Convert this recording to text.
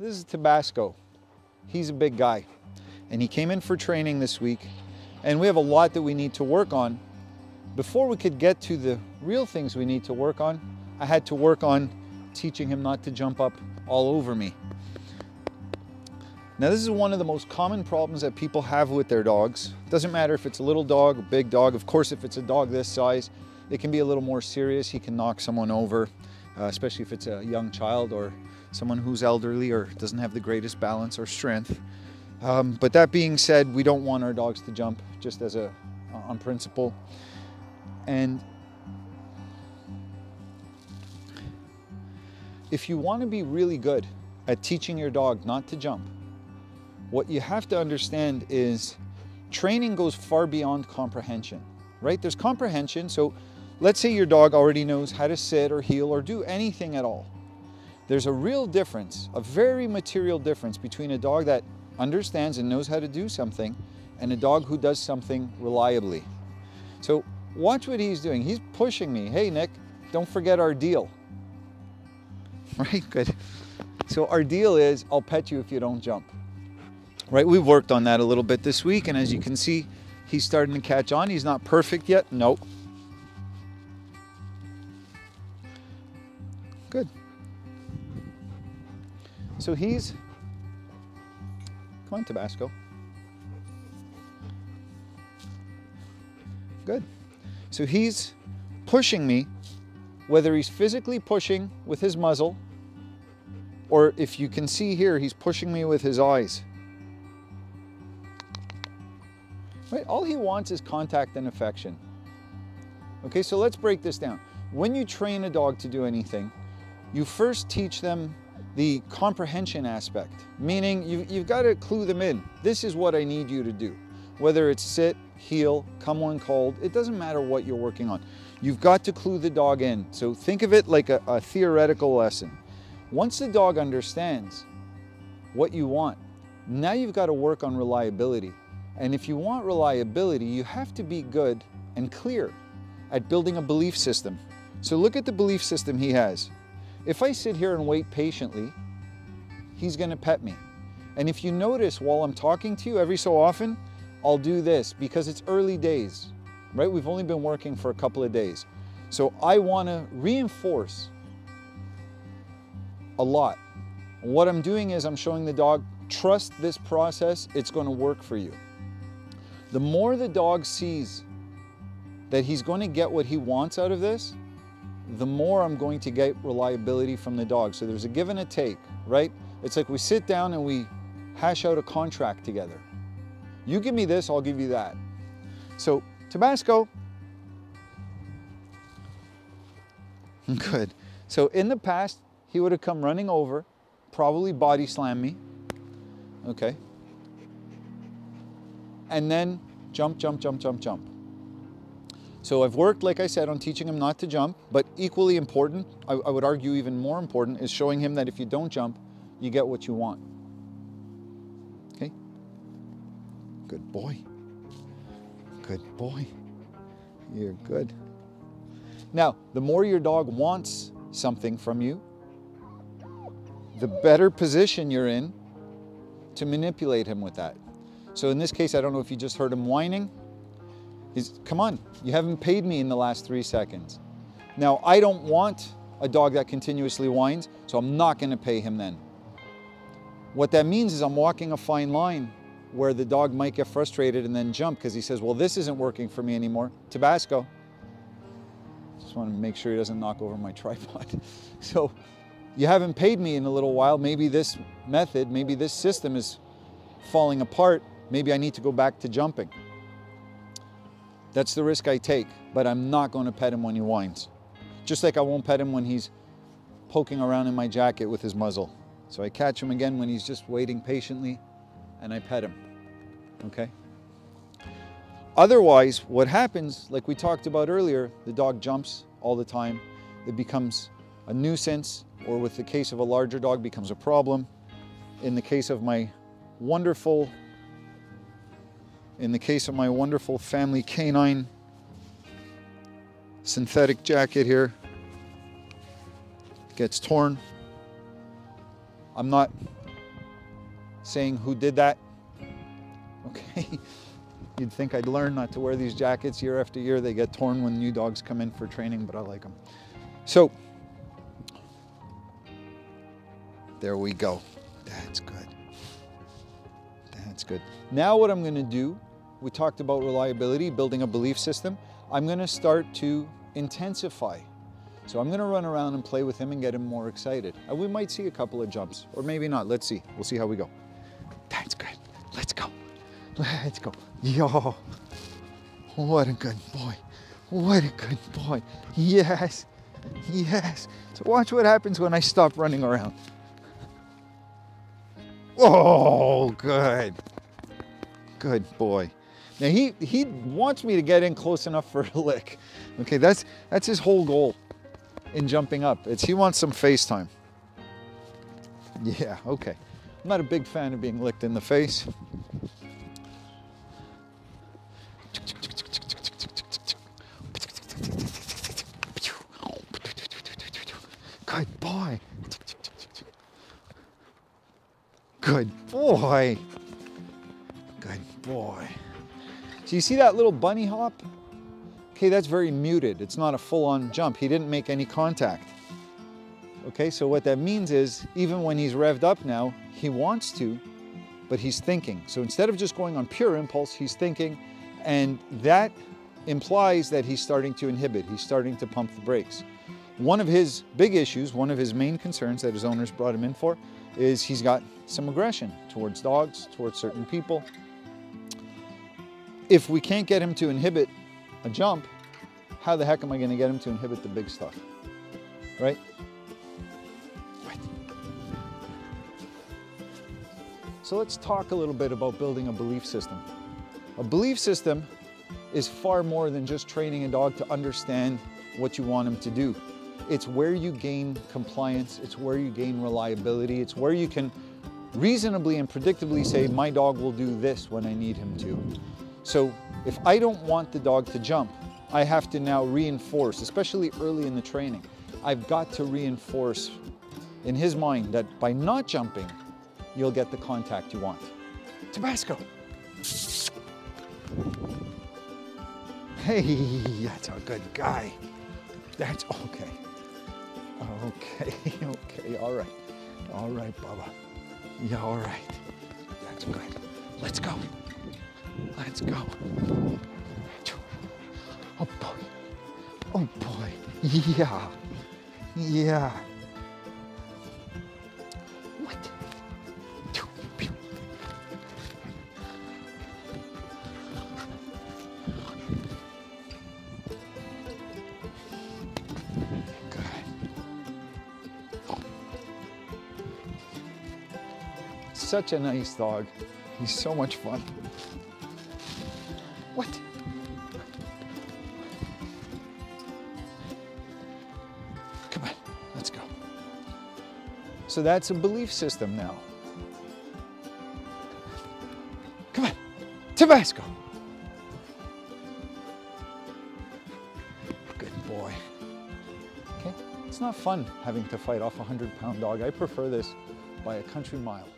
This is Tabasco. He's a big guy, and he came in for training this week, and we have a lot that we need to work on. Before we could get to the real things we need to work on, I had to work on teaching him not to jump up all over me. Now, this is one of the most common problems that people have with their dogs. Doesn't matter if it's a little dog, a big dog. Of course, if it's a dog this size, it can be a little more serious. He can knock someone over, especially if it's a young child or someone who's elderly or doesn't have the greatest balance or strength. But that being said, we don't want our dogs to jump, just as on principle. And if you want to be really good at teaching your dog not to jump, what you have to understand is training goes far beyond comprehension, right? There's comprehension. So let's say your dog already knows how to sit or heel or do anything at all. There's a real difference, a very material difference between a dog that understands and knows how to do something and a dog who does something reliably. So watch what he's doing. He's pushing me. Hey, Nick, don't forget our deal. Right, good. So our deal is I'll pet you if you don't jump. Right, we've worked on that a little bit this week, and as you can see, he's starting to catch on. He's not perfect yet. Nope. Good. So he's, come on, Tabasco. Good. So he's pushing me, whether he's physically pushing with his muzzle, or if you can see here, he's pushing me with his eyes. Right? All he wants is contact and affection. Okay, so let's break this down. When you train a dog to do anything, you first teach them the comprehension aspect, meaning you've got to clue them in. This is what I need you to do. Whether it's sit, heel, come when called, it doesn't matter what you're working on. You've got to clue the dog in. So think of it like a theoretical lesson. Once the dog understands what you want, now you've got to work on reliability. And if you want reliability, you have to be good and clear at building a belief system. So look at the belief system he has. If I sit here and wait patiently, he's going to pet me. And if you notice while I'm talking to you, every so often, I'll do this because it's early days, right? We've only been working for a couple of days. So I want to reinforce a lot. What I'm doing is I'm showing the dog, trust this process, it's going to work for you. The more the dog sees that he's going to get what he wants out of this, the more I'm going to get reliability from the dog. So there's a give and a take, right? It's like we sit down and we hash out a contract together. You give me this, I'll give you that. So Tabasco. Good. So in the past, he would have come running over, probably body slam me. Okay. And then jump, jump, jump, jump, jump. So I've worked, like I said, on teaching him not to jump, but equally important, I would argue even more important, is showing him that if you don't jump, you get what you want. Okay? Good boy. Good boy. You're good. Now, the more your dog wants something from you, the better position you're in to manipulate him with that. So in this case, I don't know if you just heard him whining. Come on, you haven't paid me in the last 3 seconds. Now, I don't want a dog that continuously whines, so I'm not going to pay him then. What that means is I'm walking a fine line where the dog might get frustrated and then jump because he says, well, this isn't working for me anymore. Tabasco. Just want to make sure he doesn't knock over my tripod. So you haven't paid me in a little while. Maybe this method, maybe this system is falling apart. Maybe I need to go back to jumping. That's the risk I take, but I'm not going to pet him when he whines. Just like I won't pet him when he's poking around in my jacket with his muzzle. So I catch him again when he's just waiting patiently and I pet him, okay? Otherwise, what happens, like we talked about earlier, the dog jumps all the time. It becomes a nuisance, or with the case of a larger dog, becomes a problem. In the case of my wonderful family canine synthetic jacket here, gets torn. I'm not saying who did that. Okay, you'd think I'd learn not to wear these jackets year after year. They get torn when new dogs come in for training, but I like them. So, there we go. That's good. That's good. Now what I'm gonna do, we talked about reliability, building a belief system. I'm gonna start to intensify. So I'm gonna run around and play with him and get him more excited. And we might see a couple of jumps, or maybe not. Let's see. We'll see how we go. That's good. Let's go. Let's go. Yo. What a good boy. What a good boy. Yes. Yes. So watch what happens when I stop running around. Oh, good. Good boy. Now he wants me to get in close enough for a lick. Okay, that's his whole goal in jumping up. He wants some face time. Yeah, okay. I'm not a big fan of being licked in the face. Good boy. Good boy. Good boy. So you see that little bunny hop? Okay, that's very muted. It's not a full-on jump. He didn't make any contact. Okay, so what that means is, even when he's revved up now, he wants to, but he's thinking. So instead of just going on pure impulse, he's thinking, and that implies that he's starting to inhibit. He's starting to pump the brakes. One of his big issues, one of his main concerns that his owners brought him in for, is he's got some aggression towards dogs, towards certain people. If we can't get him to inhibit a jump, how the heck am I going to get him to inhibit the big stuff? Right? Right. So let's talk a little bit about building a belief system. A belief system is far more than just training a dog to understand what you want him to do. It's where you gain compliance, it's where you gain reliability, it's where you can reasonably and predictably say, my dog will do this when I need him to. So if I don't want the dog to jump, I have to now reinforce, especially early in the training, I've got to reinforce in his mind that by not jumping, you'll get the contact you want. Tabasco. Hey, that's a good guy. That's okay. Okay, okay, all right. All right, Bubba. Yeah, all right. That's good. Let's go. Let's go. Oh boy. Oh boy. Yeah. Yeah. What? Such a nice dog. He's so much fun. What? Come on, let's go. So that's a belief system now. Come on, Tabasco. Good boy. Okay, it's not fun having to fight off a 100-pound dog. I prefer this by a country mile.